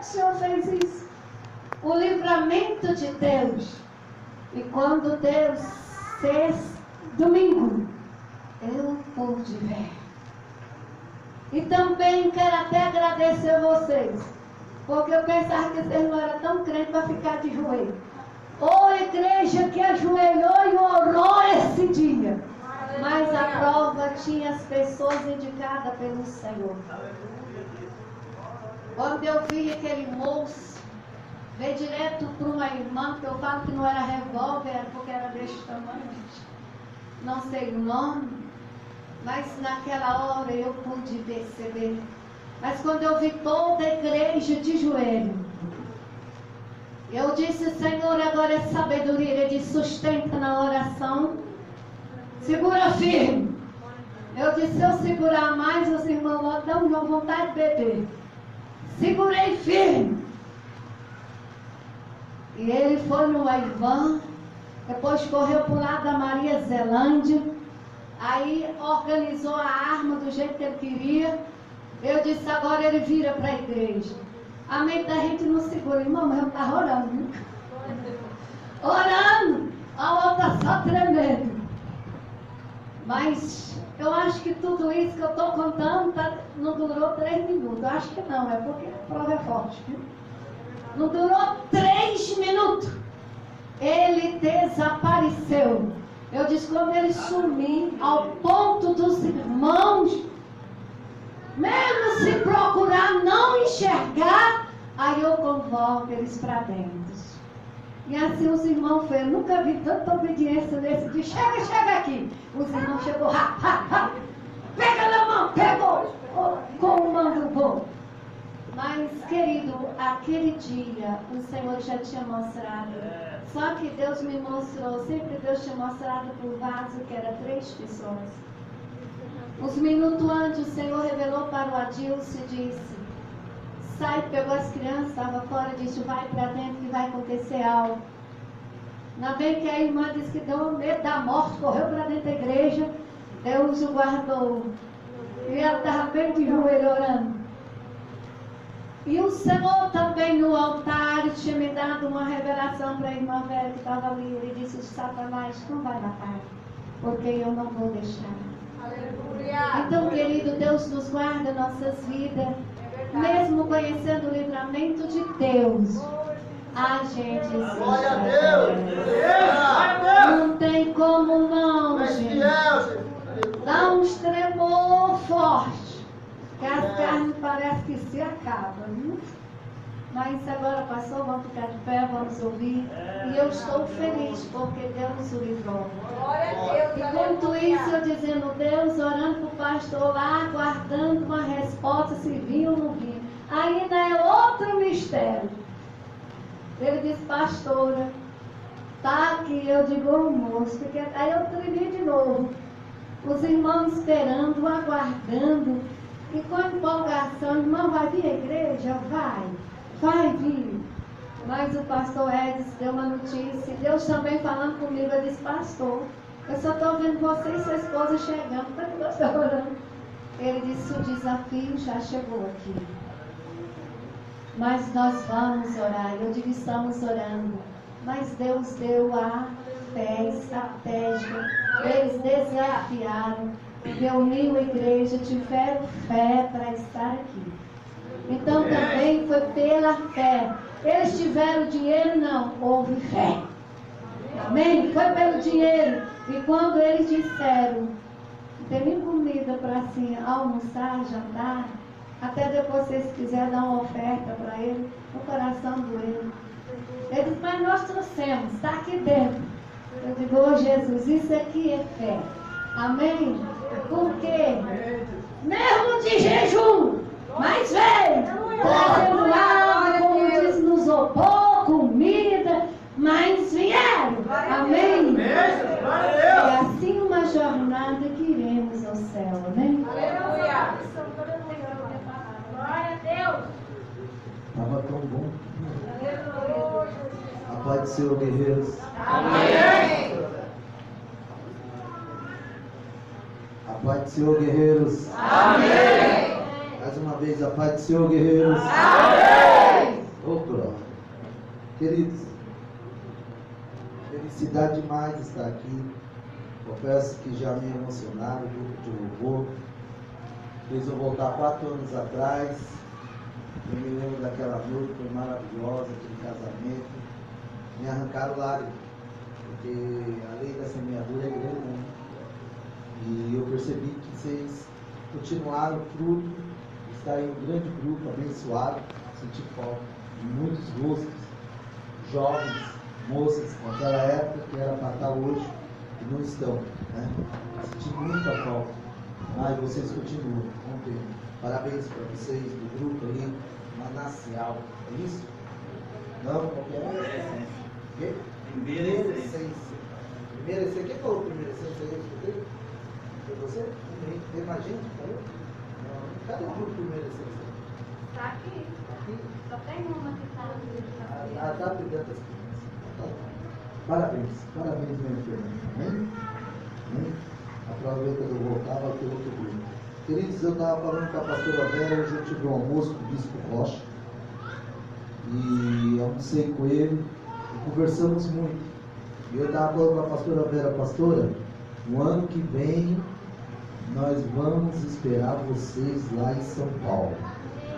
o Senhor fez isso? O livramento de Deus. E quando Deus fez domingo, eu pude ver. E também quero até agradecer vocês, porque eu pensava que vocês não eram tão crentes para ficar de joelho. Ô igreja que ajoelhou e orou esse dia. Mas a prova tinha as pessoas indicadas pelo Senhor. Quando eu vi aquele moço, veio direto para uma irmã, que eu falo que não era revólver, era porque era desse tamanho. Não sei o nome, mas naquela hora eu pude perceber. Mas quando eu vi toda a igreja de joelho, eu disse, Senhor, agora é sabedoria. Ele disse, sustenta na oração, segura firme. Eu disse, se eu segurar mais, os irmãos logo dão uma vontade de beber. Segurei firme. E ele foi no Aivan, depois correu para o lado da Maria Zelândia, aí organizou a arma do jeito que ele queria. Eu disse, agora ele vira para a igreja. A mente da gente não segura, irmão, mas eu estava orando, viu? Orando, a outra só tremendo. Mas eu acho que tudo isso que eu estou contando não durou 3 minutos. Eu acho que não, é porque a prova é forte, viu? Não durou 3 minutos. Ele desapareceu. Eu disse, quando ele sumiu, ao ponto dos irmãos, mesmo se procurar não enxergar, aí eu convoco eles para dentro. E assim os irmãos fez. Nunca vi tanta obediência nesse dia. Chega aqui. Os irmãos chegou, pega na mão, pegou, com o mando bom. Mas, querido, aquele dia o Senhor já tinha mostrado. Só que Deus me mostrou, sempre Deus tinha mostrado por vaso que era 3 pessoas. Uns minutos antes o Senhor revelou para o Adilson e disse, sai, pegou as crianças, estava fora, disse, vai para dentro que vai acontecer algo. Ainda bem que a irmã disse que deu medo da morte, correu para dentro da igreja, Deus o guardou. E ela estava bem de joelho orando. E o Senhor também no altar tinha me dado uma revelação para a irmã velha que estava ali. Ele disse, Satanás não vai matar, porque eu não vou deixar. Aleluia. Então, querido, Deus nos guarda nossas vidas, mesmo conhecendo o livramento de Deus. A gente se glória a Deus. Não tem como não, gente. Dá uns tremor forte, que as carnes parecem que se acabam, viu? Mas agora passou, vamos ficar de pé, vamos ouvir. E eu estou feliz porque Deus o livrou. Enquanto isso, eu dizendo, Deus, orando para o pastor lá, aguardando uma resposta, se vinha ou não vinha. Ainda é outro mistério. Ele disse, pastora, tá aqui. Eu digo, ô moço, porque... aí eu tremi de novo. Os irmãos esperando, aguardando. E com empolgação, irmão, vai vir à igreja? Vai vir. Mas o pastor Edson deu uma notícia. Deus também falando comigo. Eu disse, pastor, eu só estou vendo você e sua esposa chegando. Para que eu estou orando? Ele disse, o desafio já chegou aqui. Mas nós vamos orar. Eu digo, estamos orando. Mas Deus deu a fé, estratégia. Eles desafiaram, reuniram a igreja, tiveram fé para estar aqui. Então também foi pela fé. Eles tiveram dinheiro? Não, houve fé. Amém? Foi pelo dinheiro. E quando eles disseram, não tem nem comida para assim, almoçar, jantar, até depois, se eles quiserem dar uma oferta para ele, o coração doeu. Ele disse, mas nós trouxemos, está aqui dentro. Eu digo, ô Jesus, isso aqui é fé. Amém? Porque, mesmo de jejum, mas veio, trazendo água, como diz, nos opor, comida, mas vieram. Amém? É assim uma jornada que iremos ao céu, amém? Aleluia! Glória a Deus! Estava tão bom. Aleluia! A paz do Senhor, guerreiros. Amém! A paz do Senhor, guerreiros. Amém! Mais uma vez, a paz do Senhor, guerreiros. Amém! Ô, glória. Queridos, felicidade demais estar aqui. Confesso que já me emocionaram, o grupo de louvor. Fez eu voltar 4 anos atrás. Eu me lembro daquela noite, foi maravilhosa, aquele casamento. Me arrancaram lágrimas, porque a lei da semeadura é grande, né? E eu percebi que vocês continuaram fruto, está em um grande grupo abençoado. Senti falta de muitos rostos, jovens, moças, naquela época que era para estar hoje e não estão, né? Senti muita falta, mas vocês continuam. Ontem, parabéns para vocês do grupo ali, Manancial, é isso? Não, qualquer um. Primeira essência. Primeira essência. Quem falou primeira essência aí? Foi você? Tem mais gente que falou? Não. Cadê o grupo primeira essência? Está aqui. Aqui? Só tem uma que está ali. Tá cuidando das crianças. Tá. Parabéns. Parabéns, minha filha. Amém? Amém? Aproveita que eu voltar, vai ter outro grupo. Queridos, eu estava falando com a pastora Vera, hoje eu tive um almoço com o Bispo Rocha. E almocei com ele e conversamos muito. E eu estava falando com a pastora Vera, pastora, no ano que vem nós vamos esperar vocês lá em São Paulo.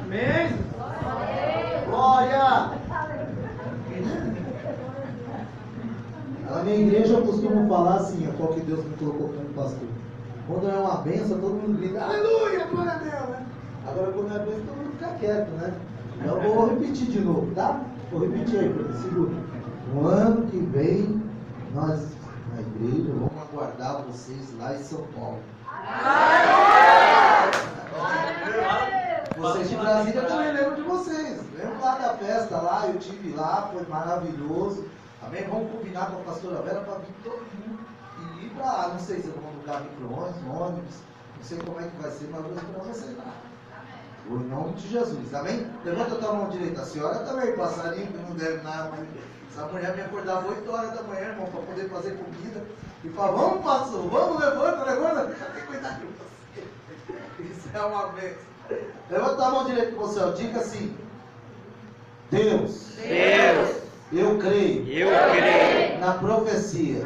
Amém? Glória! Na minha igreja eu costumo falar assim, qual que Deus me colocou como pastor. Quando é uma benção, todo mundo grita, aleluia, glória a Deus, né? Agora quando é benção, todo mundo fica quieto, né? Eu vou repetir de novo, tá? Vou repetir aí, para segura. No ano que vem, nós, na igreja, vamos aguardar vocês lá em São Paulo. Vocês de Brasília, eu também lembro de vocês. Lembro lá da festa lá, eu estive lá, foi maravilhoso. Amém? Vamos combinar com a pastora Vera para vir todo mundo e ir para lá. Não sei se eu vou alugar ônibus, não sei como é que vai ser, mas vou esperar vocês lá. Em nome de Jesus, amém? Levanta a tua mão direita, a senhora também, passarinho que não deve nada. Essa mulher me acordava 8 horas da manhã, irmão, para poder fazer comida. E fala, vamos, pastor, vamos, levanta. Tem que cuidar de você. Isso é uma bênção. Levanta a mão direita com você, ó. Diga assim: Deus, eu creio na profecia.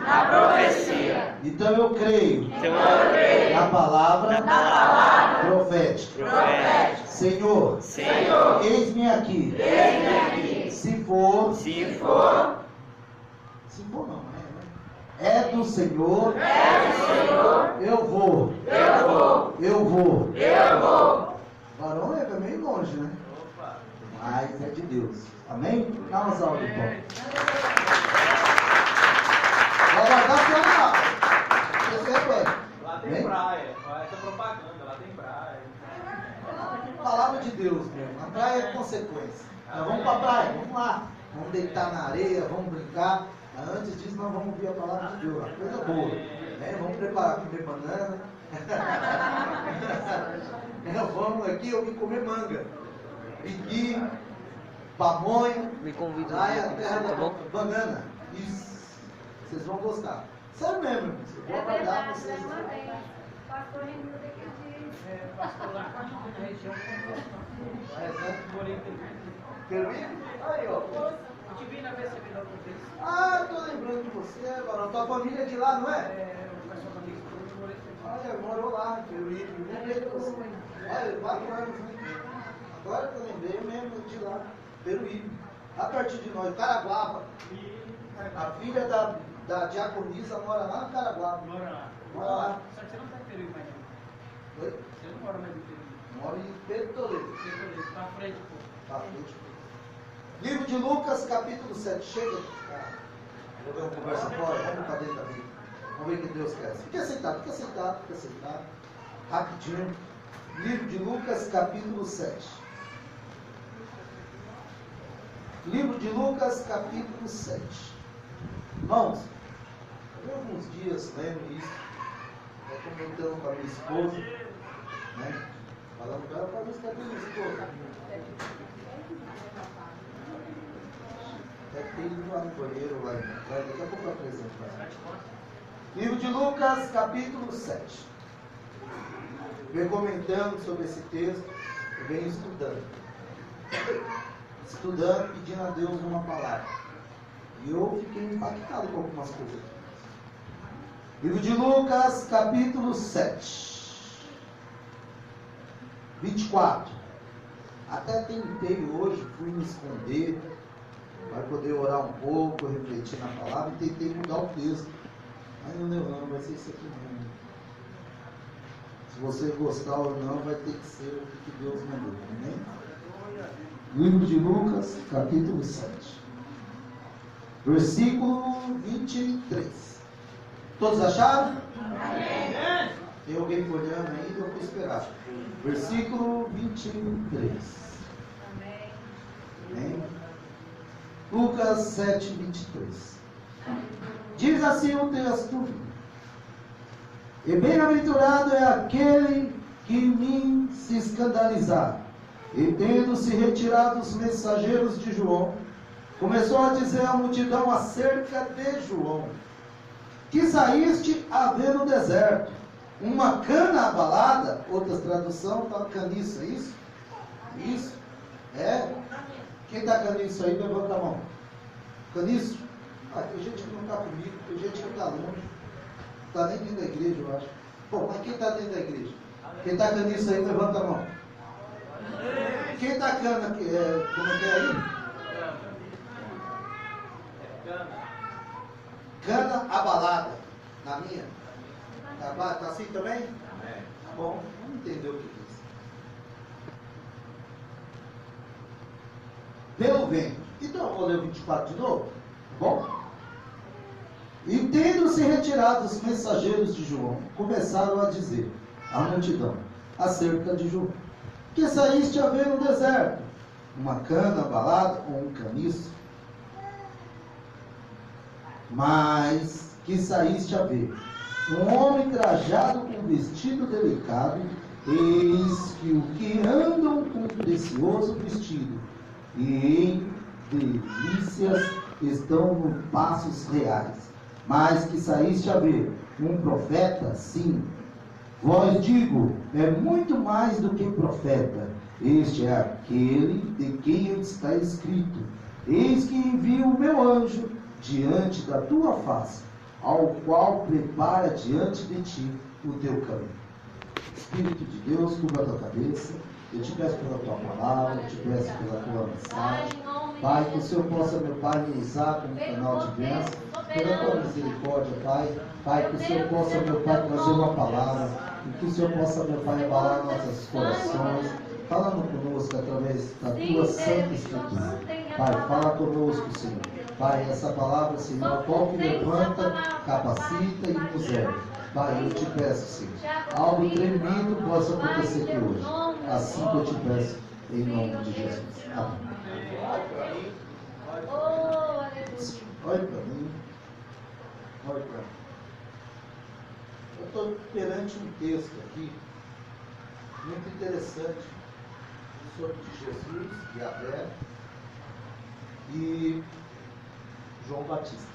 Então eu creio na palavra profética. Senhor, eis-me aqui. Se for não, é do Senhor, eu vou. Varão é meio longe, né? Mas é de Deus. Amém? Dá uma salva de palmas. Vai guardar pra lá. Lá tem praia. Essa propaganda, lá tem praia. Palavra de Deus mesmo. A praia é consequência. Então vamos pra praia, vamos lá. Vamos deitar na areia, vamos brincar. Antes disso nós vamos ouvir a palavra de Deus. Uma coisa boa. Né? Vamos preparar comer banana. Vamos aqui ouvir comer manga. Piqui, pamonha. Me convida. Lá é a terra Tá da bom? banana. Isso. Vocês vão gostar. Sério mesmo, irmãos. Eu vou aguardar vocês. Pastor Raimundo aqui diz. Pastor lá com a região. Peruíbe? Aí, ó. Te vi na vez que você outra vez. Ah, tô lembrando de você, Barão. Tua família é de lá, não é? O pessoal da minha esposa morou aqui. Olha, morou lá, em Peruíbe. Lembrei de você. Olha, 4 anos, né? Agora que eu lembrei, eu mesmo de lá. Peruíbe. A partir de nós, Caraguaba. A filha da diaconisa mora lá no Caraguaba. Mora lá. Mora lá. Só que você não tá em Peruíbe mais não. Oi? Você não mora mais em Peruíbe. Mora em Pedro Toledo. Você tá à frente, pô. Tá, livro de Lucas, capítulo 7. Chega. Vou ver uma conversa fora. Vamos para dentro da Bíblia. Vamos ver o que Deus quer. Fique sentado. Rapidinho. Livro de Lucas, capítulo 7. Livro de Lucas, capítulo 7. Irmãos, eu alguns dias lendo isso, comentando com a minha esposa, né? Falando com ela, para buscar a minha esposa. Até que tem ido lá no banheiro, lá atrás, daqui a pouco eu apresento para ela. Livro de Lucas, capítulo 7. Venho comentando sobre esse texto, eu venho estudando. estudando, pedindo a Deus uma palavra. E eu fiquei impactado com algumas coisas. Livro de Lucas, capítulo 7, 24. Até tentei hoje, fui me esconder, para poder orar um pouco, refletir na palavra, e tentei mudar o texto. Mas não deu não, vai ser isso aqui mesmo. Se você gostar ou não, vai ter que ser o que Deus mandou. Amém? Livro de Lucas, capítulo 7, versículo 23. Todos acharam? Amém. Tem alguém folhando ainda? Eu vou esperar. Versículo 23. Amém. Amém? Lucas 7, 23. Diz assim o texto: e bem-aventurado é aquele que em mim se escandalizar. E tendo-se retirado os mensageiros de João, começou a dizer à multidão acerca de João: que saíste a ver no deserto uma cana abalada. Outras traduções está caniço, é isso? Isso? É? Quem está caniço aí, levanta a mão. Caniço? Ah, tem gente que não está comigo, tem gente que está longe. Não está nem dentro da igreja, eu acho. Bom, mas quem está dentro da igreja? Quem está caniço aí, levanta a mão. Quem está cana, como é que é aí? Cana abalada. Na minha? Tá assim também? Tá bom, vamos entender o que diz. Pelo vento. Então eu vou ler o 24 de novo. Tá bom? E tendo-se retirado os mensageiros de João, começaram a dizer à multidão acerca de João: que saíste a ver no deserto uma cana abalada ou um caniço? Mas que saíste a ver um homem trajado com vestido delicado, eis que o que andam com precioso vestido e em delícias estão no passos reais. Mas que saíste a ver um profeta, sim, vós digo, é muito mais do que profeta. Este é aquele de quem está escrito: eis que envio o meu anjo diante da tua face, ao qual prepara diante de ti o teu caminho. Espírito de Deus, curva a tua cabeça. Eu te peço pela tua palavra, eu te peço pela tua mensagem. Pai, que o Senhor possa, meu Pai, me usar como canal de bênção, pela tua misericórdia, Pai. Pai, que o Senhor possa, meu Pai, trazer uma palavra, e que o Senhor possa, meu Pai, abalar nossos corações, falando conosco através da tua santa escritura. Pai, fala conosco, Senhor. Pai, essa palavra, Senhor, qual que levanta, capacita e nos ergue. Pai, eu te peço, Senhor, algo tremendo possa acontecer aqui hoje. Assim que eu te peço, em nome de Jesus. Amém. Olha para mim. Olha para mim. Eu estou perante um texto aqui, muito interessante, sobre Jesus, Yahvé e João Batista.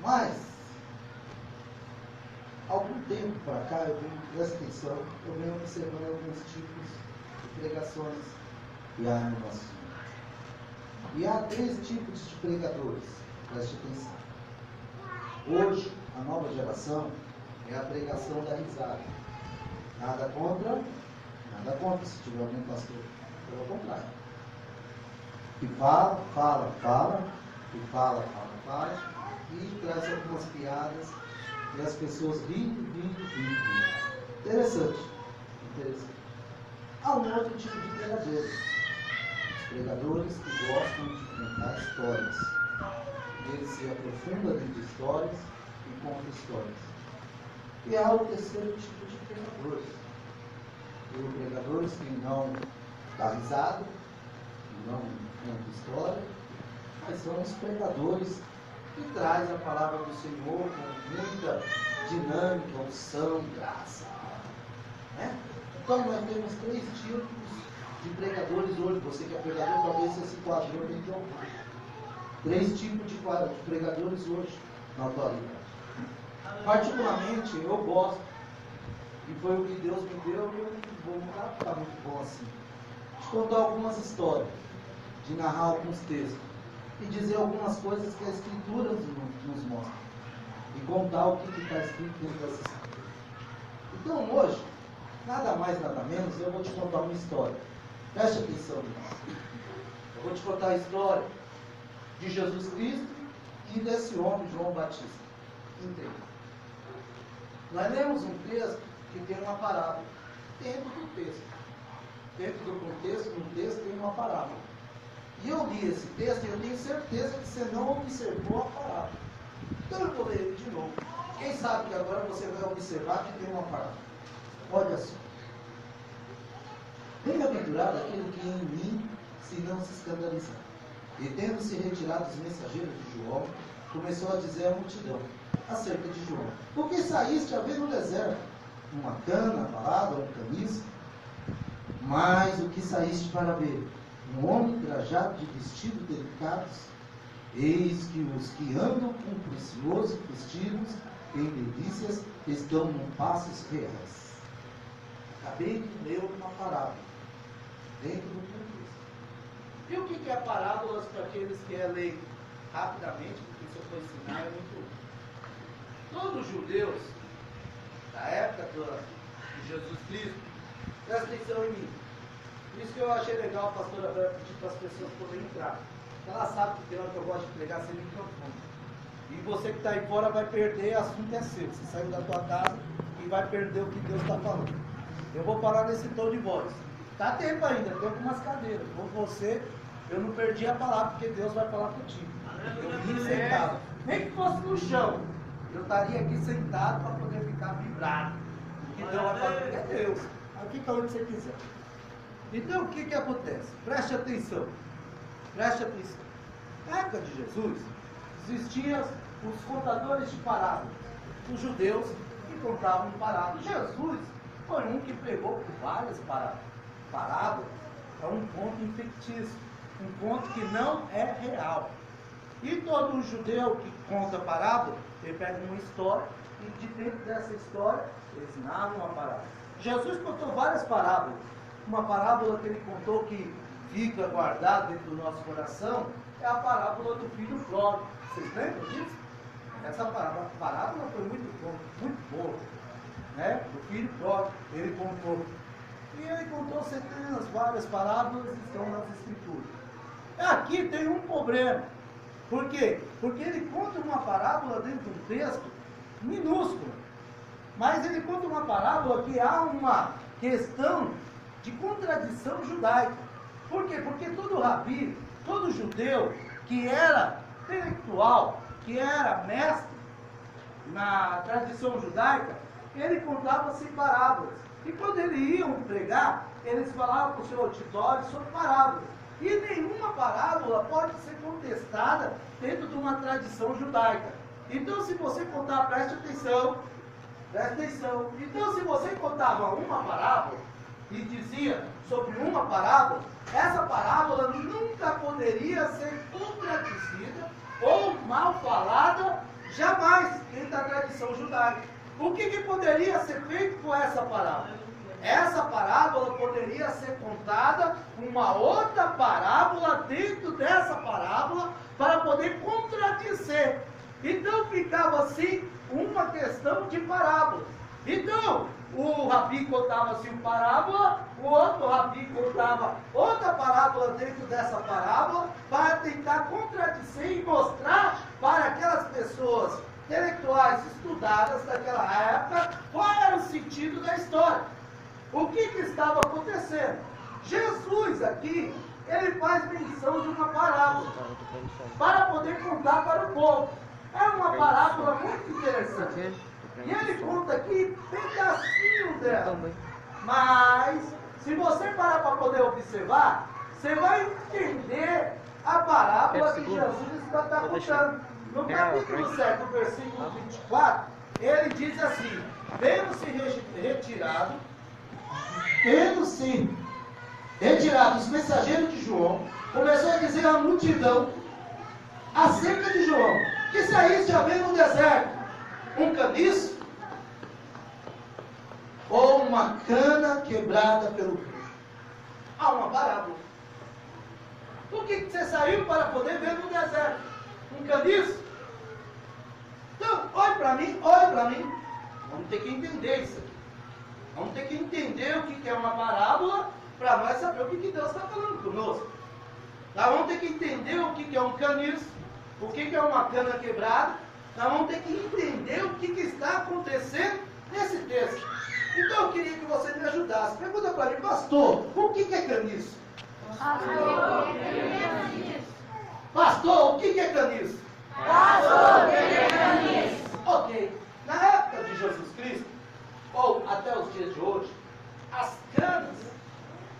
Mas, algum tempo para cá, presta atenção, eu venho observando alguns tipos de pregações que há no nosso mundo. E há 3 tipos de pregadores, preste atenção. Hoje, a nova geração é a pregação da risada. Nada contra, se tiver algum pastor, pelo contrário. Que fala, e traz algumas piadas e as pessoas rindo. Interessante. Há um outro tipo de pregadores. Os pregadores que gostam de contar histórias. Eles se aprofundam dentro de histórias e contam histórias. E há o terceiro tipo de pregadores. Tem pregadores que não dá risada, que não contam história, mas são os pregadores que traz a palavra do Senhor com muita dinâmica, unção, graça. Né? Então nós temos 3 tipos de pregadores hoje. Você que é pregador, talvez você se enquadrou dentro de algum. 3 tipos de pregadores hoje na atualidade. Particularmente eu gosto, e foi o que Deus me deu, e eu não vou mudar, está muito bom assim. de contar algumas histórias, de narrar alguns textos e dizer algumas coisas que a Escritura nos mostra e contar o que está escrito dentro dessa Escritura. Então hoje, nada mais, nada menos, eu vou te contar uma história. Preste atenção nisso. Eu vou te contar a história de Jesus Cristo e desse homem, João Batista. Entenda. Nós lemos um texto que tem uma parábola dentro do texto. Dentro do contexto, no texto tem uma parábola. E eu li esse texto e eu tenho certeza que você não observou a parábola. Então eu vou ler ele de novo. Quem sabe que agora você vai observar que tem uma parábola. Olha só. Bem-aventurado aquele que em mim se não se escandalizar. E tendo-se retirado os mensageiros de João, começou a dizer à multidão acerca de João: por que saíste a ver no deserto? Uma cana parada, um caniço? Mas o que saíste para ver? Um homem trajado de vestidos delicados? Eis que os que andam com preciosos vestidos em delícias estão num passos reais. Acabei de ler uma parábola dentro do contexto. E o que é parábolas para aqueles que ler rapidamente, porque se eu for ensinar é muito útil. Todos os judeus da época de Jesus Cristo, presta atenção em mim. Por isso que eu achei legal a pastora Vera pedir para as pessoas poderem entrar. Ela sabe que tem hora que eu gosto de pregar sem microfone. E você que está aí fora vai perder, assunto é seu. Você saiu da tua casa e vai perder o que Deus está falando. Eu vou falar nesse tom de voz. Está tempo ainda, tem algumas cadeiras. Com você, eu não perdi a palavra, porque Deus vai falar contigo. Eu vim sentado. Nem que fosse no chão. Eu estaria aqui sentado para poder ficar vibrado. O que Deus vai falar é Deus. Aqui para onde você quiser. Então o que acontece? Preste atenção. Preste atenção. Na época de Jesus, existiam os contadores de parábolas. Os judeus que contavam parábolas. Jesus foi um que pregou por várias parábolas. Parábola é um conto fictício, um conto que não é real. E todo judeu que conta parábola, ele pega uma história e de dentro dessa história eles narram uma parábola. Jesus contou várias parábolas. Uma parábola que ele contou que fica guardada dentro do nosso coração é a parábola do filho pródigo. Vocês lembram disso? Essa parábola foi muito boa, né? Do filho pródigo, ele contou. E ele contou centenas, várias parábolas que estão nas escrituras. Aqui tem um problema. Por quê? Porque ele conta uma parábola dentro de um texto minúsculo. Mas ele conta uma parábola que há uma questão de contradição judaica. Por quê? Porque todo rabi, todo judeu que era intelectual, que era mestre na tradição judaica, ele contava-se parábolas. E quando eles iam pregar, eles falavam para o seu auditório sobre parábolas. E nenhuma parábola pode ser contestada dentro de uma tradição judaica. Então, se você contar, preste atenção. Então, se você contava uma parábola e dizia sobre uma parábola, essa parábola nunca poderia ser contradizida ou mal falada, jamais dentro da tradição judaica. O que poderia ser feito com essa parábola? Essa parábola poderia ser contada uma outra parábola dentro dessa parábola para poder contradizer. Então ficava assim uma questão de parábola. Então o rabi contava-se uma parábola, o outro rabi contava outra parábola dentro dessa parábola para tentar contradizer e mostrar para aquelas pessoas intelectuais estudadas daquela época qual era o sentido da história. O que estava acontecendo? Jesus aqui, ele faz menção de uma parábola para poder contar para o povo. É uma parábola muito interessante. E ele conta aqui pedacinho dela. Mas, se você parar para poder observar, você vai entender a parábola que Jesus está contando. No capítulo 7, versículo 24, ele diz assim: tendo-se retirado os mensageiros de João, começou a dizer à multidão acerca de João: que saíste a ver no deserto um caniço ou uma cana quebrada pelo vento? há uma parábola. Por que você saiu para poder ver no deserto? Um caniço? Então, olhe para mim. Vamos ter que entender isso aqui. Vamos ter que entender o que é uma parábola para nós saber o que Deus está falando conosco. Nós vamos ter que entender o que é um caniço, o que é uma cana quebrada. Nós vamos ter que entender o que está acontecendo nesse texto. Então eu queria que você me ajudasse. Pergunta para mim, pastor, o que é caniço? Pastor, o que é caniço? Ok. Na época de Jesus Cristo, ou até os dias de hoje, as canas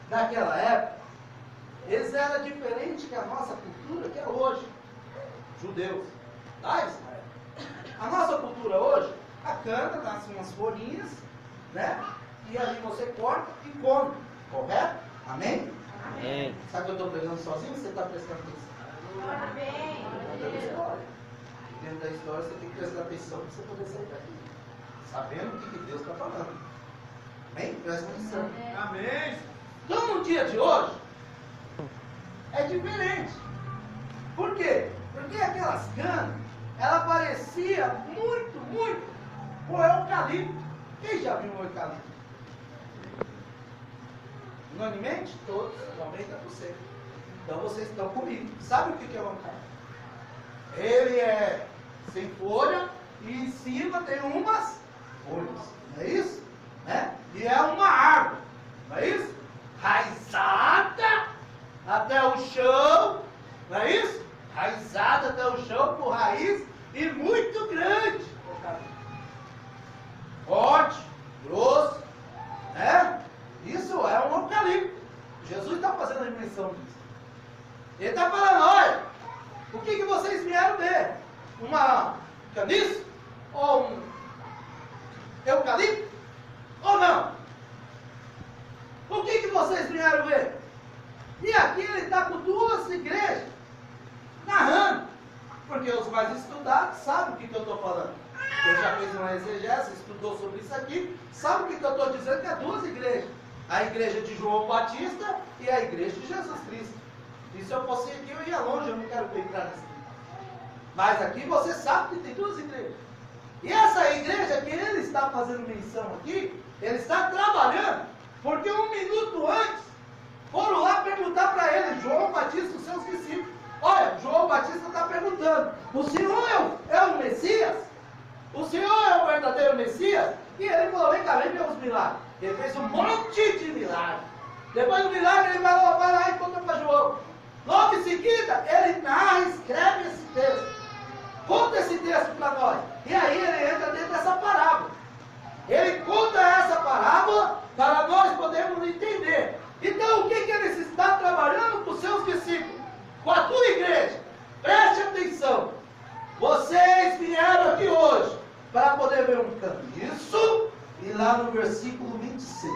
daquela época, eles eram diferentes que a nossa cultura, que é hoje. Judeus, tá, Israel? A nossa cultura hoje, a cana nasce umas folhinhas, né? E ali você corta e come, correto? Amém? Amém. Sabe que eu estou pregando sozinho? Você está prestando atenção? Dentro da história você tem que prestar atenção para você poder sair daqui, sabendo o que Deus está falando. Amém? Presta atenção. Amém. Então no dia de hoje é diferente. Por quê? Porque aquelas canas, ela parecia muito com eucalipto. Quem já viu um eucalipto? Unanimemente, todos, 90%. Então vocês estão comigo. Sabe o que é um eucalipto? Ele é sem folha e em cima tem umas folhas. Não é isso? Né? E é uma árvore. Não é isso? Raizada até o chão. Não é isso? Raizada até o chão por raiz e muito grande. Forte, grosso, né? Isso é um eucalipto. Jesus está fazendo a dimensão disso. Ele está falando, olha, o que vocês vieram ver? Uma caniço? Ou um eucalipto? Ou não? O que vocês vieram ver? E aqui ele está com duas igrejas narrando. Porque os mais estudados sabem o que eu estou falando. Quem já fez uma exegese, estudou sobre isso aqui, sabe o que eu estou dizendo? Que há duas igrejas. A igreja de João Batista e a igreja de Jesus Cristo. E se eu fosse aqui, eu ia longe, eu não quero entrar nesse livro. Mas aqui você sabe que tem duas igrejas. E essa igreja que ele está fazendo menção aqui, ele está trabalhando, porque um minuto antes, foram lá perguntar para ele, João Batista, os seus discípulos. Olha, João Batista está perguntando, o Senhor é o Messias? O Senhor é o verdadeiro Messias? E ele falou, vem cá, vem ver os milagres. Ele fez um monte de milagres. Depois do milagre, ele vai lá e conta para João. Logo em seguida, ele narra e escreve esse texto. Conta esse texto para nós. E aí ele entra dentro dessa parábola. Ele conta essa parábola para nós podermos entender. Então, o que ele está trabalhando com os seus discípulos? Com a tua igreja. Preste atenção. Vocês vieram aqui hoje para poder ver um caniço. E lá no versículo 26.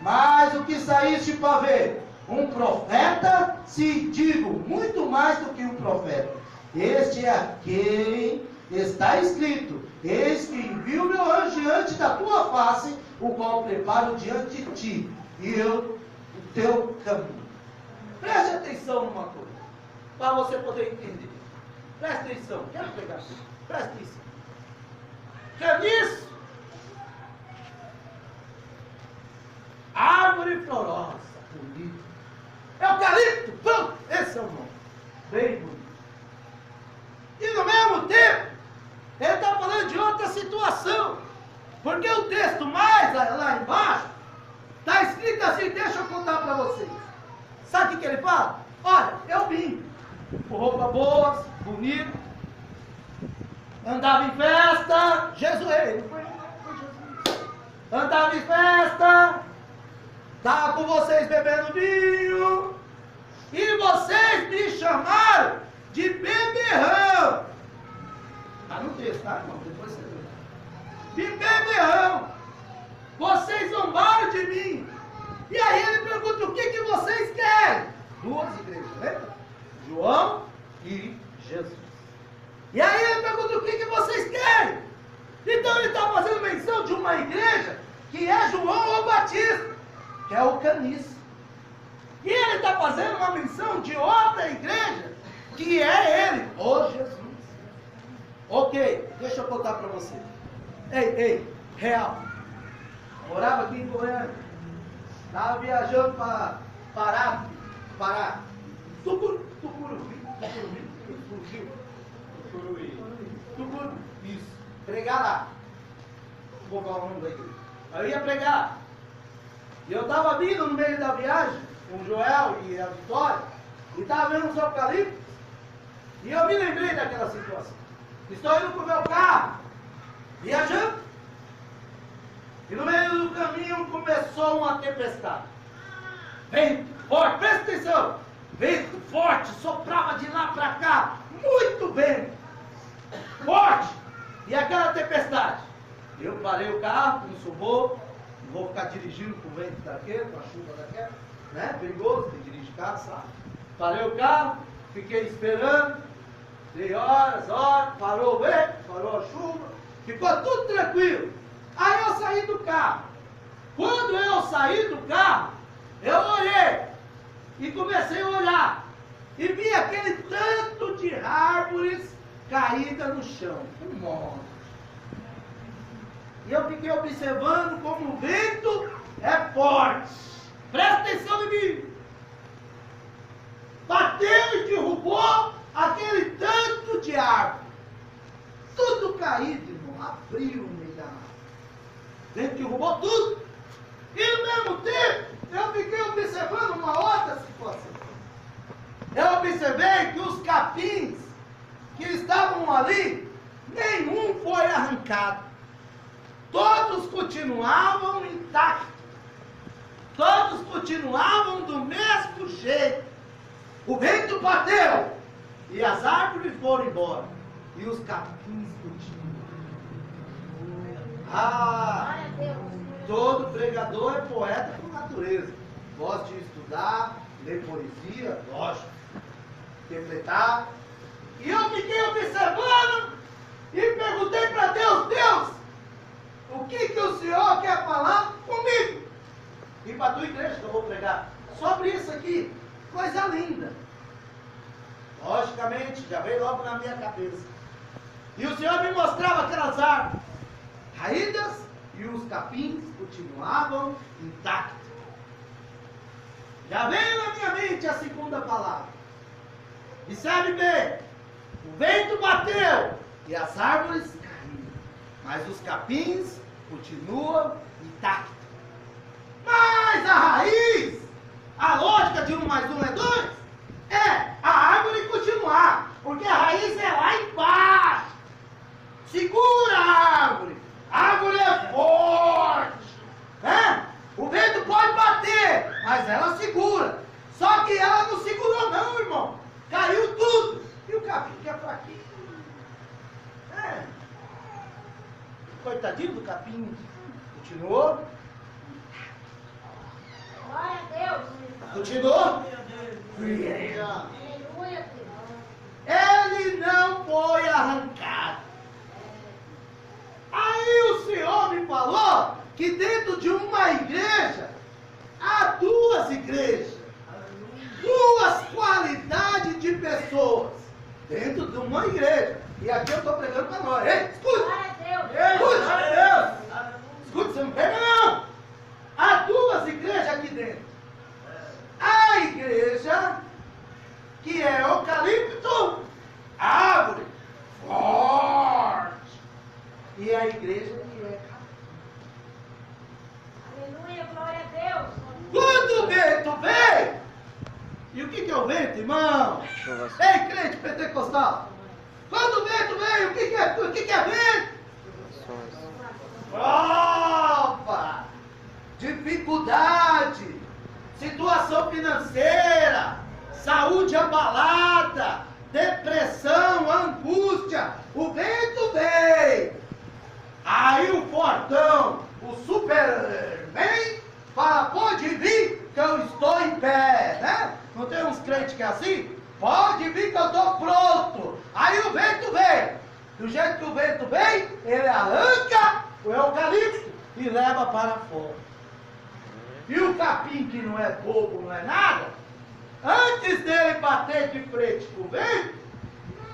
Mas o que saíste para ver? Um profeta? Se digo, muito mais do que um profeta. Este é a quem está escrito: eis que envio meu anjo diante da tua face, o qual preparo diante de ti, e eu o teu caminho. Preste atenção numa coisa, para você poder entender. Preste atenção, quero pegar. Preste atenção. Caniço, árvore florosa, bonita. Eucalipto, pronto, esse é o nome. Bem bonito. E no mesmo tempo, ele está falando de outra situação. Porque o texto mais lá embaixo, está escrito assim, deixa eu contar para vocês. Sabe o que ele fala? Olha, eu vim com roupa boa, bonito, andava em festa, Jesus, ele foi Jesus. Andava em festa, estava com vocês bebendo vinho, e vocês me chamaram de beberrão. Está no texto, tá, irmão? Depois você vê. De beberrão. Vocês zombaram de mim. E aí ele pergunta, o que vocês querem? Duas igrejas, lembra? João e Jesus. E aí ele pergunta, o que vocês querem? Então ele está fazendo menção de uma igreja que é João ou Batista, que é o caniço. está fazendo uma menção de outra igreja, que é ele. Oh, Jesus. Ok, deixa eu contar para você. Ei, real. Morava aqui em Goiânia. Estava viajando para Pará. Tucuruvi. Isso. Pregar lá. Vou falar o nome da igreja. Eu ia pregar. E eu estava vindo no meio da viagem, com o Joel e a Vitória, e estava vendo os eucaliptos. E eu me lembrei daquela situação. Estou indo com o meu carro, viajando. E no meio do caminho começou uma tempestade. Vento forte, presta atenção. Vento forte, soprava de lá para cá. Muito vento. Forte. E aquela tempestade. Eu parei o carro, não sou bobo. Não vou ficar dirigindo com o vento daquele, com a chuva daquela. Né? Perigoso, tem que dirigir carro, sabe? Parei o carro, fiquei esperando. 3 horas, parou o vento, parou a chuva. Ficou tudo tranquilo. Aí eu saí do carro. Quando eu saí do carro, eu olhei e comecei a olhar. E vi aquele tanto de árvores caídas no chão. Um monte. E eu fiquei observando como o vento é forte. Presta atenção em mim. Bateu e derrubou aquele tanto de árvore. Tudo caído, irmão. Abriu no meio da árvore. Vento derrubou tudo. E no mesmo tempo, eu fiquei observando uma outra situação. Eu observei que os capins que estavam ali, nenhum foi arrancado. Todos continuavam intactos. Todos continuavam do mesmo jeito. O vento bateu e as árvores foram embora. E os capins continuam. Glória a Deus. Todo pregador é poeta por natureza. Gosta de estudar, ler poesia, lógico, interpretar. E eu fiquei observando e perguntei para Deus, o que o Senhor quer falar comigo? E para a tua igreja que eu vou pregar sobre isso aqui. Coisa linda. Logicamente, já veio logo na minha cabeça. E o Senhor me mostrava aquelas árvores caídas e os capins continuavam intactos. Já veio na minha mente a segunda palavra. Observe bem. O vento bateu e as árvores caíram, mas os capins continuam intactos. Mas a raiz, a lógica de 1 mais 1 é 2, é a árvore continuar, porque a raiz é lá embaixo. Segura a árvore. A árvore é forte, né? O vento pode bater, mas ela segura. Só que ela não segurou não, irmão. Caiu tudo. E o capim que é fraquinho. Coitadinho do capim. Continuou. Glória a Deus. Continuou. Aleluia, Deus. Ele não foi arrancado. Aí o Senhor me falou que dentro de uma igreja há 2 igrejas. 2 qualidades de pessoas dentro de uma igreja. E aqui eu estou pregando para nós. Ei, escuta! Glória a Deus. Escute! Escute, você não pega não! Há 2 igrejas aqui dentro. A igreja que é eucalipto, árvore forte. E a igreja que é Aleluia, glória a Deus. quando o vento vem, e o que é o vento, irmão? Ei, crente pentecostal, quando o vento vem, o que é vento? Opa! Dificuldade, situação financeira, saúde abalada, depressão, angústia. O vento vem. Aí o fortão, o Superman, fala, pode vir que eu estou em pé, né? Não tem uns crentes que é assim? Pode vir que eu estou pronto. Aí o vento vem. Do jeito que o vento vem, ele arranca o eucalipto e leva para fora. E o capim, que não é bobo, não é nada, antes dele bater de frente com o vento,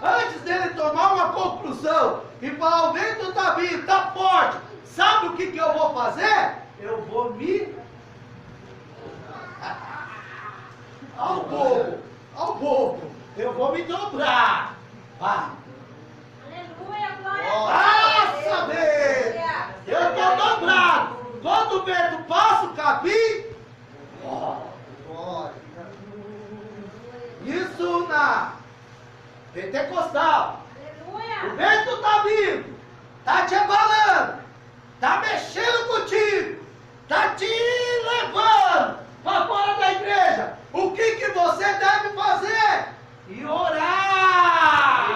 antes dele tomar uma conclusão e falar, o vento está vindo, está forte, sabe o que eu vou fazer? Eu vou me... Ao bobo, eu vou me dobrar. Ah. Aleluia, glória Nossa, Deus! Eu estou dobrado. Quando o vento passa o capim, isso na pentecostal. O Aleluia. vento está vindo, está te abalando, está mexendo contigo, está te levando para fora da igreja. O que você deve fazer? E orar.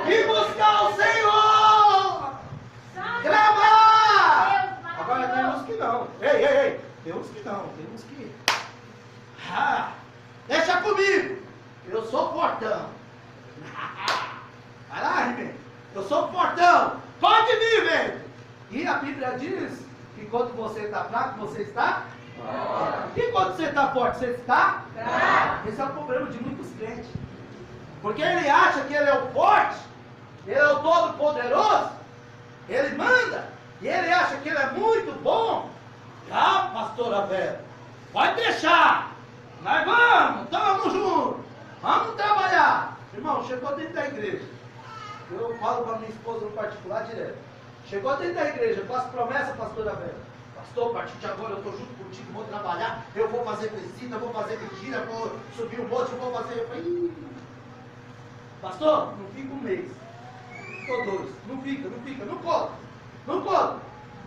E buscar o Senhor. Clamar. Agora tem uns que não. Ei. Tem uns que não. Tem uns que... deixa comigo. Eu sou fortão. Vai lá, Rimei. Eu sou fortão. Pode vir, velho. E a Bíblia diz que quando você está fraco, você está... E quando você está forte, você está? Esse é o problema de muitos crentes. Porque ele acha que ele é o forte, ele é o todo-poderoso, ele manda, e ele acha que ele é muito bom. Ah, pastora Vera, pode deixar, nós vamos juntos, vamos trabalhar. Irmão, chegou dentro da igreja, eu falo para minha esposa no particular direto, chegou dentro da igreja, eu faço promessa, pastora Vera. Pastor, a partir de agora eu estou junto contigo, vou trabalhar, eu vou fazer visita, vou fazer mentira, vou subir um monte, eu vou fazer... Eu falei, pastor, não fica um mês, ou dois, não fica, não conta.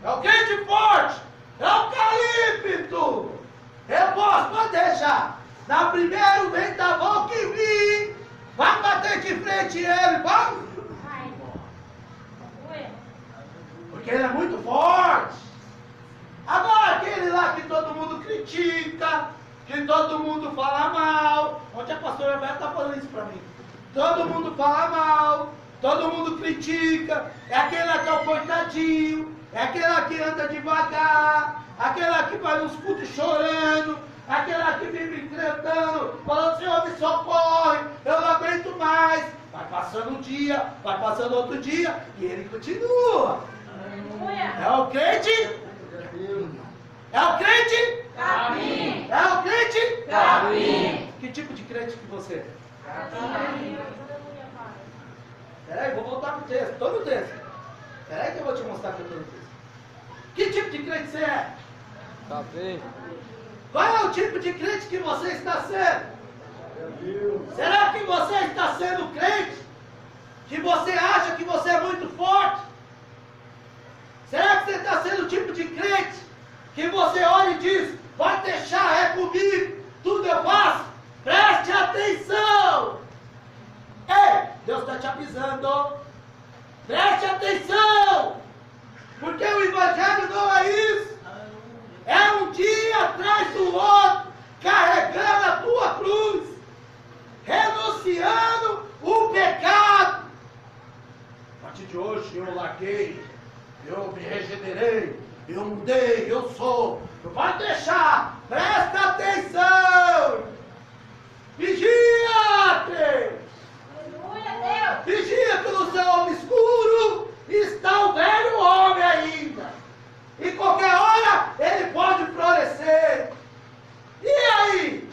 É o crente forte, é o calípito. Eu pode deixar. Na primeira ventaval que vir, vai bater de frente ele, vamos? Porque ele é muito forte. Agora aquele lá que todo mundo critica, que todo mundo fala mal. Ontem a pastora Vera está falando isso para mim. Todo mundo fala mal, todo mundo critica. É aquele lá que é o coitadinho, é aquele lá que anda devagar, aquele lá que vai nos cultos chorando, aquele lá que vive enfrentando, falando, Senhor, me socorre, eu não aguento mais. Vai passando um dia, vai passando outro dia, e ele continua. É o crente? É o crente? Capim. É o crente? Capim. Que tipo de crente que você é? Capim. Peraí, vou voltar pro texto, estou no texto. Peraí que eu vou te mostrar que eu estou no texto. Que tipo de crente você é? Capim. Qual é o tipo de crente que você está sendo? Será que você está sendo crente? Que você acha que você é muito forte? Será que você está sendo o tipo de crente que você olha e diz, vai deixar, é comigo, tudo eu faço? Preste atenção! Ei, Deus está te avisando. Preste atenção! Porque o Evangelho não é isso. É um dia atrás do outro, carregando a tua cruz, renunciando o pecado. A partir de hoje eu larguei, eu me regenerei, eu mudei, eu sou. Não vai deixar, presta atenção. Vigia, Deus. Aleluia, Deus. Vigia que no seu obscuro está o velho homem ainda. E qualquer hora ele pode florescer. E aí?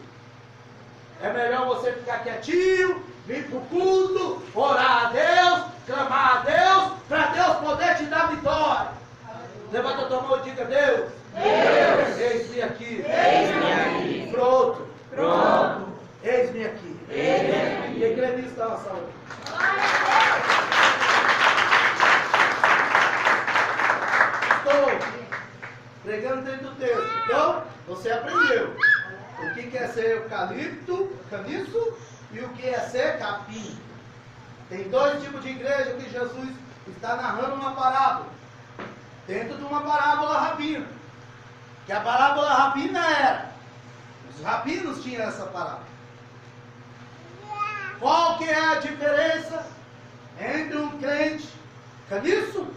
É melhor você ficar quietinho, vir para o culto, orar a Deus, clamar a Deus, para Deus poder te dar vitória. Levanta a tua mão e diga, Deus, eis-me aqui. Eis-me aqui. Pronto. Pronto. Eis-me aqui. Eis-me aqui. Quem crê nisso, dá uma salva. Glória a Estou pregando dentro do texto. Então, você aprendeu o que é ser eucalipto, caniço, e o que é ser capim. Tem dois tipos de igreja que Jesus está narrando uma parábola. Dentro de uma parábola rabina. Que a parábola rabina era. Os rabinos tinham essa parábola. Qual que é a diferença entre um crente caniço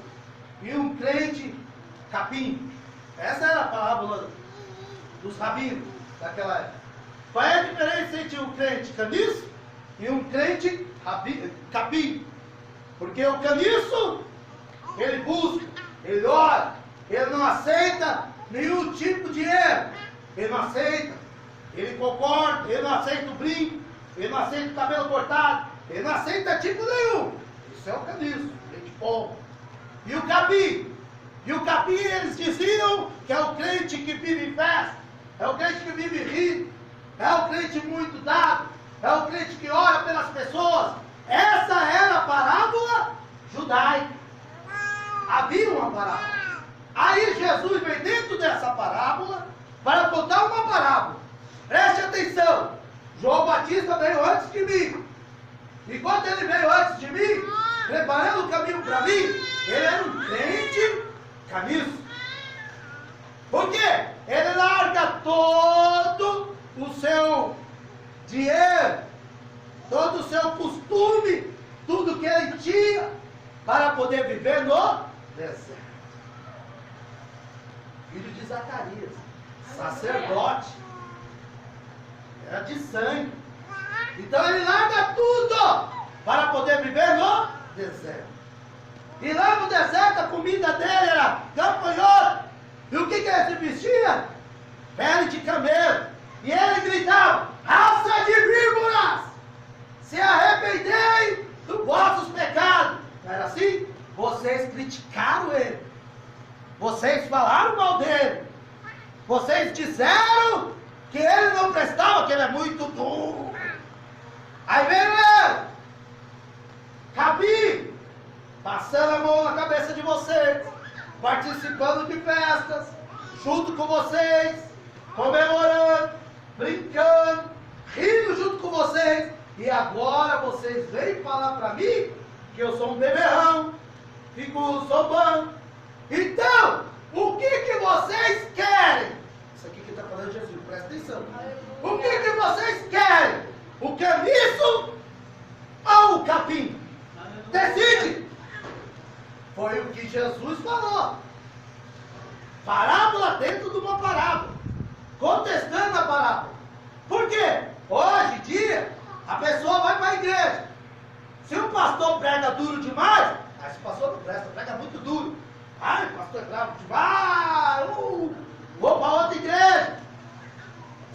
e um crente capim? Essa era a parábola dos rabinos daquela época. Qual é a diferença entre um crente caniço e um crente capim. Porque o caniço, ele busca, ele ora, ele não aceita nenhum tipo de erro. Ele não aceita, ele concorda, ele não aceita o brinco, ele não aceita o cabelo cortado, ele não aceita tipo nenhum. Isso é o caniço, crente pobre. E o capim? E o capim, eles diziam que é o crente que vive em festa, é o crente que vive rindo, é o crente muito dado, é o crente que ora pelas pessoas. Essa era a parábola judaica. Havia uma parábola. Aí Jesus vem dentro dessa parábola para contar uma parábola. Preste atenção. João Batista veio antes de mim. E quando ele veio antes de mim, preparando o caminho para mim, ele era um crente caniço. Por quê? Ele larga todo o seu dinheiro, todo o seu costume, tudo que ele tinha, para poder viver no deserto. Filho de Zacarias, sacerdote, era de sangue. Então ele larga tudo para poder viver no deserto. E lá no deserto a comida dele era gafanhoto. E o que ele se vestia? Pele de camelo. E ele gritava: raça de víboras, se arrependei dos vossos pecados. Não era assim? Vocês criticaram ele. Vocês falaram mal dele. Vocês disseram que ele não prestava, que ele é muito duro. Aí veio ele, capim, passando a mão na cabeça de vocês, participando de festas, junto com vocês, comemorando, brincando, rindo junto com vocês. E agora vocês vêm falar para mim que eu sou um beberrão, fico zombando. Então, o que vocês querem? Isso aqui que está falando Jesus, presta atenção. O que vocês querem? O caniço ou o capim? Decide! Foi o que Jesus falou. Parábola dentro de uma parábola. Contestando a parábola. Por quê? Hoje em dia, a pessoa vai para a igreja. Se o pastor prega duro demais, esse pastor não presta, prega muito duro. Ai, o pastor é bravo demais. Vou para outra igreja.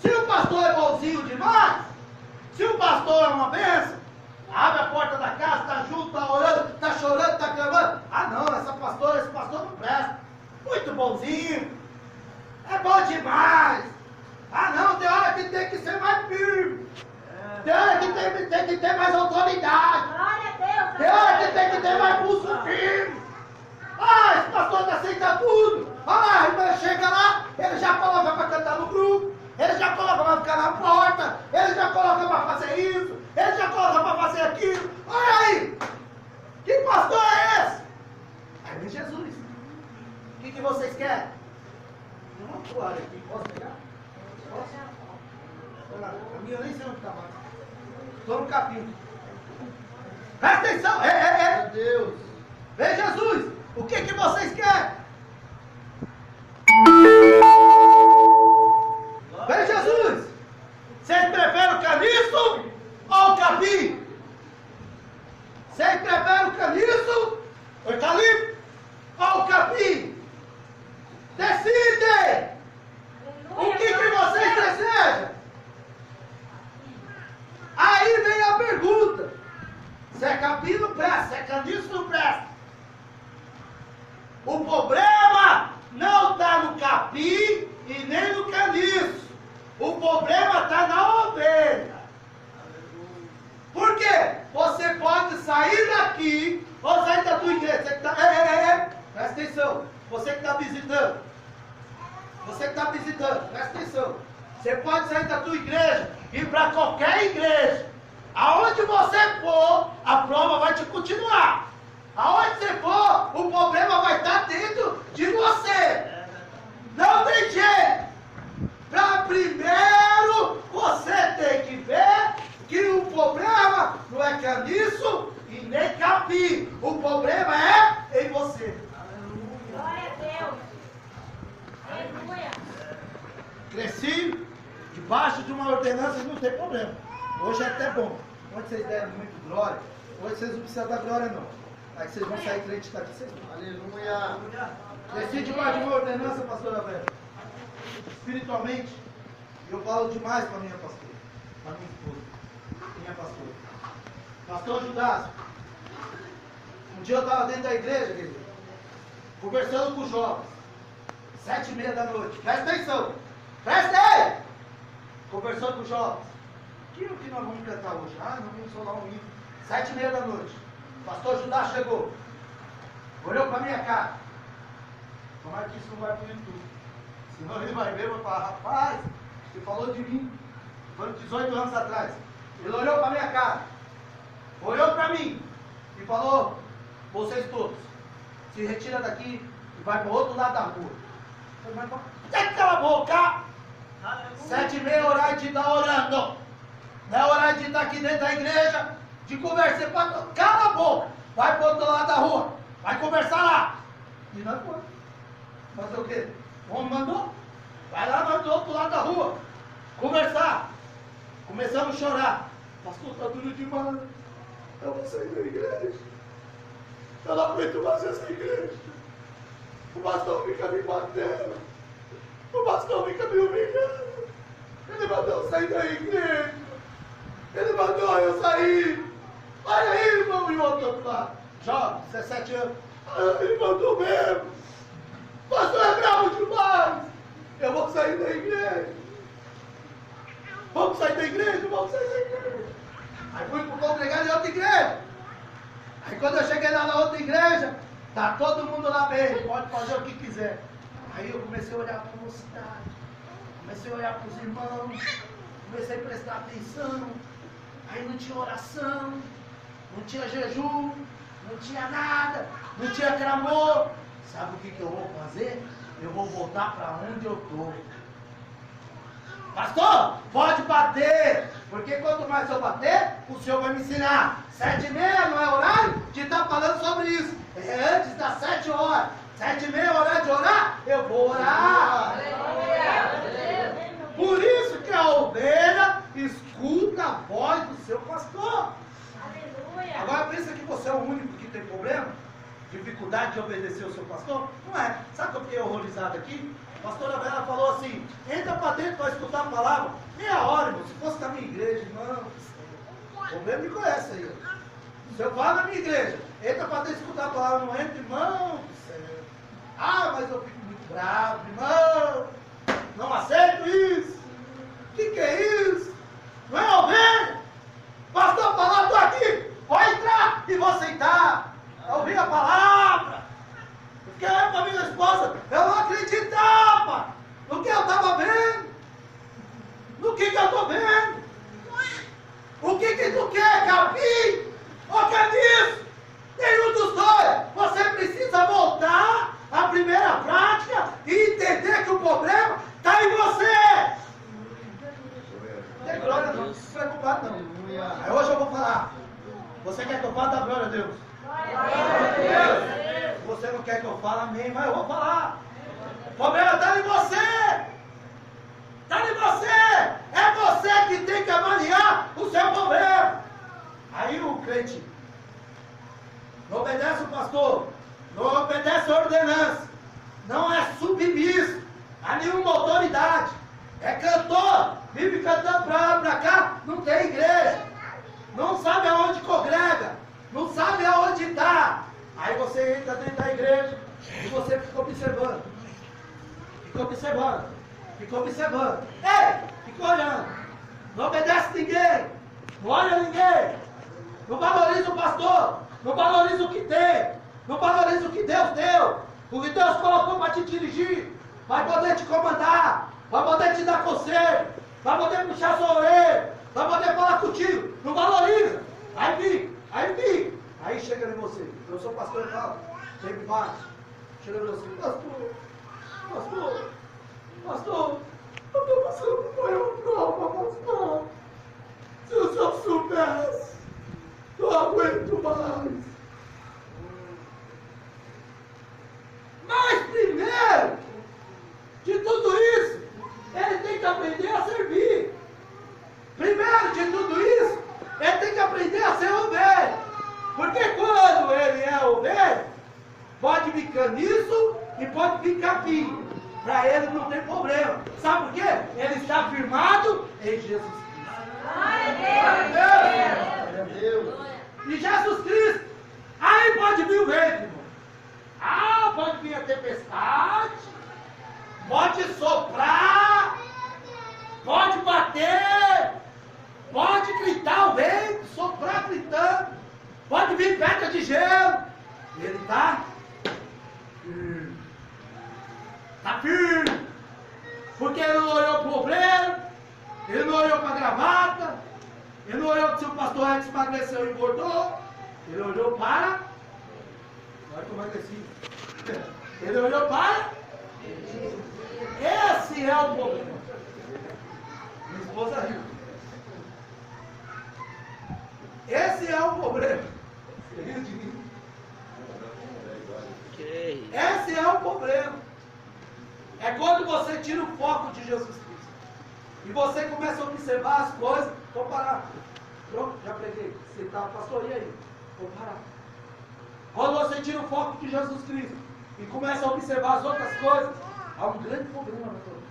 Se o pastor é bonzinho demais, se o pastor é uma bênção, abre a porta da casa, está junto, está orando, está chorando, está clamando. Ah não, esse pastor não presta. Muito bonzinho. É bom demais. Ah não, tem hora que tem que ser mais firme. Tem hora que tem que ter mais autoridade. Glória a Deus. Tem hora que tem que ter mais pulso firme. Ah, esse pastor não aceita tudo. Ah, a irmã chega lá, ele já coloca para cantar no grupo. Ele já coloca para ficar na porta. Ele já coloca para fazer isso. Ele já coloca para fazer aquilo. Olha aí. Que pastor é esse? Aí vem Jesus. O que vocês querem? Uma toalha aqui. Posso pegar? Posso? A minha eu nem sei onde está mais. Estou no capim. Presta atenção. Meu Deus. Vem Jesus. O que vocês querem? Vem Jesus. Vocês preferem o caniço ou o capim? Vocês preferem o caniço, o eucalipto ou o capim? Decidem! O que vocês desejam? Aí vem a pergunta: se é capim não presta, se é caniço não presta. O problema não está no capim e nem no caniço. O problema está na ovelha. Por quê? Você pode sair daqui ou sair da tua igreja. Você que tá, presta atenção. Você que está visitando. Presta atenção. Você pode sair da tua igreja e ir para qualquer igreja. Aonde você for, a prova vai te continuar. Aonde você for, o problema vai estar dentro de você. Não tem jeito. Para primeiro, você tem que ver que o problema não é caniço e nem capim. O problema é em você. Glória a Deus. Aleluia. Cresci debaixo de uma ordenança assim, não tem problema. Hoje é até bom. Onde vocês deram muito glória, hoje vocês não precisam dar glória não. Aí vocês vão sair crente daqui, vocês vão. Aleluia. Decide mais de uma ordenança, pastora Vera. Espiritualmente, eu falo demais para minha pastora, para minha esposa, minha pastora. Pastor Judas, um dia eu estava dentro da igreja, querido, conversando com os jovens, 7h30 da noite. Presta atenção, presta aí! Conversando com os jovens. O que nós vamos cantar hoje? Nós vamos solar um hino. 7h30 da noite. Pastor Judas chegou, olhou para minha cara. Tomara que isso não vai para o YouTube. Senão ele vai ver e vai falar, rapaz, você falou de mim. Foi 18 anos atrás. Ele olhou para minha cara, olhou para mim e falou, vocês todos, se retira daqui e vai para o outro lado da rua. Eu falei, mas cala a boca! 7h30 horário de estar orando. Não é horário de estar aqui dentro da igreja, de conversar. Cala a boca! Vai para o outro lado da rua. Vai conversar lá. E nós fomos. Fazer o quê? O homem mandou. Vai lá, nós do outro lado da rua. Conversar. Começamos a chorar. Pastor, está duro demais. Eu vou sair da igreja. Eu não aguento mais essa igreja. O pastor fica me batendo. O pastor fica me humilhando. Ele mandou eu sair da igreja. Ele mandou eu sair. Olha aí, irmão, e o outro lado. Jovem, 17 anos. Ele mandou mesmo. Pastor é bravo demais. Eu vou sair da igreja. Vamos sair da igreja? Vamos sair da igreja. Aí fui para congregar em outra igreja. Aí quando eu cheguei lá na outra igreja, tá todo mundo lá bem, pode fazer o que quiser. Aí eu comecei a olhar para a mocidade, comecei a olhar para os irmãos, comecei a prestar atenção. Aí não tinha oração, não tinha jejum, não tinha nada, não tinha clamor. Sabe o que eu vou fazer? Eu vou voltar para onde eu estou. Pastor, pode bater, porque quanto mais eu bater, o Senhor vai me ensinar. 7h30 não é horário de estar falando sobre isso. É antes das 7 horas. 7h30 é horário de orar, eu vou orar. Por isso que a ovelha escuta a voz do seu pastor. Agora pensa que você é o único que tem problema? Dificuldade de obedecer o seu pastor? Não é. Sabe que eu fiquei horrorizado aqui? A pastora Vera falou assim, entra para dentro para escutar a palavra. Meia hora, irmão. Se fosse na minha igreja, irmão, o problema me conhece aí. Se eu falo na minha igreja, entra para dentro escutar a palavra, não entra, irmão. Ah, mas eu fico muito bravo, irmão. Não aceito isso. O que é isso? Não é ovelha? Pastor falou, estou aqui. Vou entrar e vou sentar. Eu ouvi a palavra. Eu fiquei olhando para minha esposa. Eu não acreditava no que eu estava vendo. No que eu estou vendo. O que tu quer, Capim? Ou Caniço? Nenhum dos dois. Você precisa voltar à primeira prática e entender que o problema está em você. Não tem glória não. Não se preocupar não. Aí hoje eu vou falar. Você quer que eu fale? Dá glória a Deus. Se você não quer que eu fale, amém, mas eu vou falar. O problema está em você. Está em você. É você que tem que avaliar o seu problema. Aí o crente não obedece o pastor, não obedece a ordenança, não é submisso a nenhuma autoridade, é cantor, vive cantando para lá para cá, não tem igreja, não sabe aonde congrega, não sabe aonde está. Aí você entra dentro da igreja e você fica observando, ei, fica olhando, não obedece ninguém, não olha ninguém, não valoriza o pastor, não valoriza o que tem, não valoriza o que Deus deu, o que Deus colocou para te dirigir, vai poder te comandar, vai poder te dar conselho, vai poder puxar sua orelha, vai poder falar contigo, não valoriza, aí chega em você, eu sou pastor e falo, sempre bate, chega em você, pastor, eu estou passando por uma prova, pastor, se o senhor soubesse, não aguento mais. Mas primeiro de tudo isso, ele tem que aprender a servir. apesar de tudo isso, ele tem que aprender a ser ovelha. Porque quando ele é ovelha, pode vir caniço e pode vir capim. Para ele não tem problema. Sabe por quê? Ele está firmado em Jesus Cristo. Glória a Deus. E Jesus Cristo. Aí pode vir o vento, irmão. Ah, pode vir a tempestade. Pode soprar. Pode bater. Pode gritar o vento, soprar gritando. Pode vir pedra de gelo. Ele está firme. Está firme. Porque ele não olhou para o obreiro. Ele não olhou para a gravata. Ele não olhou se o pastor Rex emagreceu e engordou. Ele olhou para. Olha que eu emagreci. Ele olhou para. Esse é o problema. Minha esposa riu. Esse é o problema. Você riu de mim? Esse é o problema. É quando você tira o foco de Jesus Cristo. E você começa a observar as coisas. Vou parar. Pronto, já preguei. Você está, pastor, e aí? Vou parar. Quando você tira o foco de Jesus Cristo e começa a observar as outras coisas, há um grande problema na tua vida.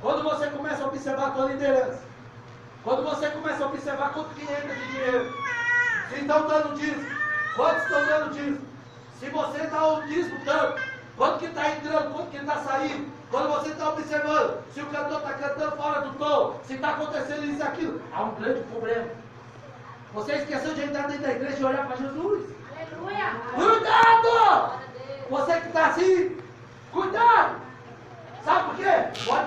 Quando você começa a observar a tua liderança, quando você começa a observar quanto que entra de dinheiro, se estão dando dízimo, quantos estão dando dízimo, se você dá o dízimo tanto, quanto que está entrando, quanto que está saindo, quando você está observando se o cantor está cantando fora do tom, se está acontecendo isso e aquilo, há um grande problema. Você esqueceu de entrar dentro da igreja e olhar para Jesus. Aleluia. Cuidado! Você que está assim, cuidado! Sabe por quê? Pode